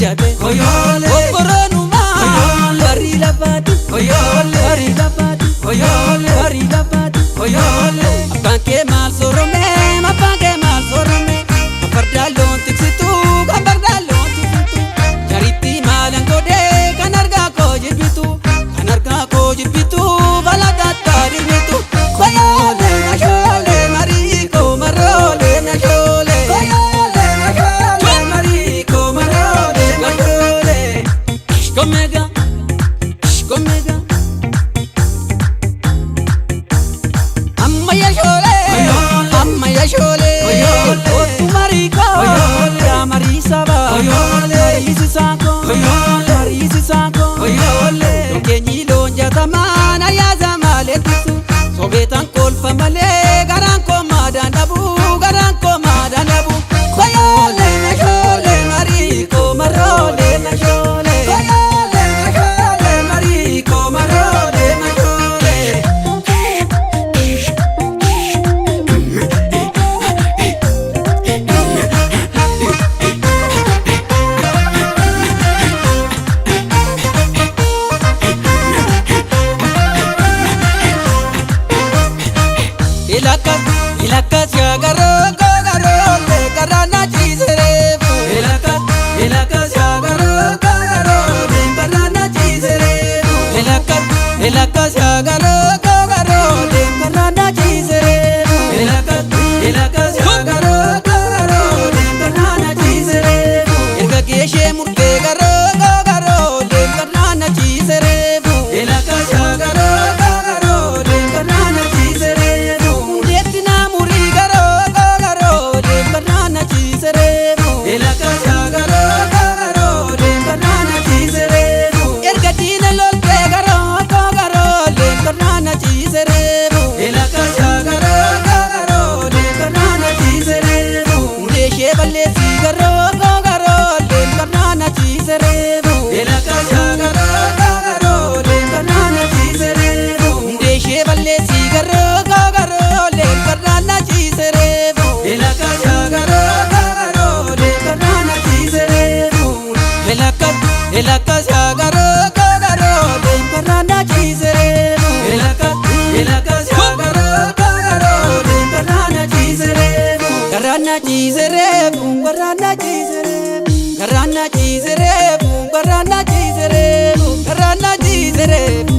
yade Okoronu ma Bari labati Bari labati Bari labati Apanke mal sorome Apanke mal sorome Afardalon tiksitu Afardalon tiksitu Jariti malangode Kanarga ko jirbitu Kanarga ko jirbitu Balada tari bitu Koyole nashole Mariko marole nashole Koyole nashole Mariko marole nashole Shkomega Shkomega Amma yashole Amma yashole Otu mariko Ya marisaba Marisi sako Marisi sako Donkenyi lonja tamana ya zamale tisu Sobetan kolfa male garan ko madan dabu garan ko madan dabu Koyole nashole mariko marole nashole Koyole nashole mariko marole nashole Ilakas ya garo le karana chiserebu Ilakas ya garo le karana chiserebu Ilakas ya garo le karana chiserebu Ilakas ya garo le karana chiserebu Irga geshe murte garo le karana chiserebu Ilakas ya garo le karana chiserebu Ilakas ya garo le karana chiserebu Ergatina lol pe garo le karana chiserebu Ilakas ya garo le karana chiserebu Deshe balle si garo le karana chiserebu Ilakas ya garo le karana chiserebu Deshe balle si garo le karana chiserebu Ilakas ya garo Ilakas ya garo le karana chiserebu Ilakas ya garo le karana chiserebu Karana chiserebu Karana chiserebu Karana chiserebu Karana chiserebu Karana chiserebu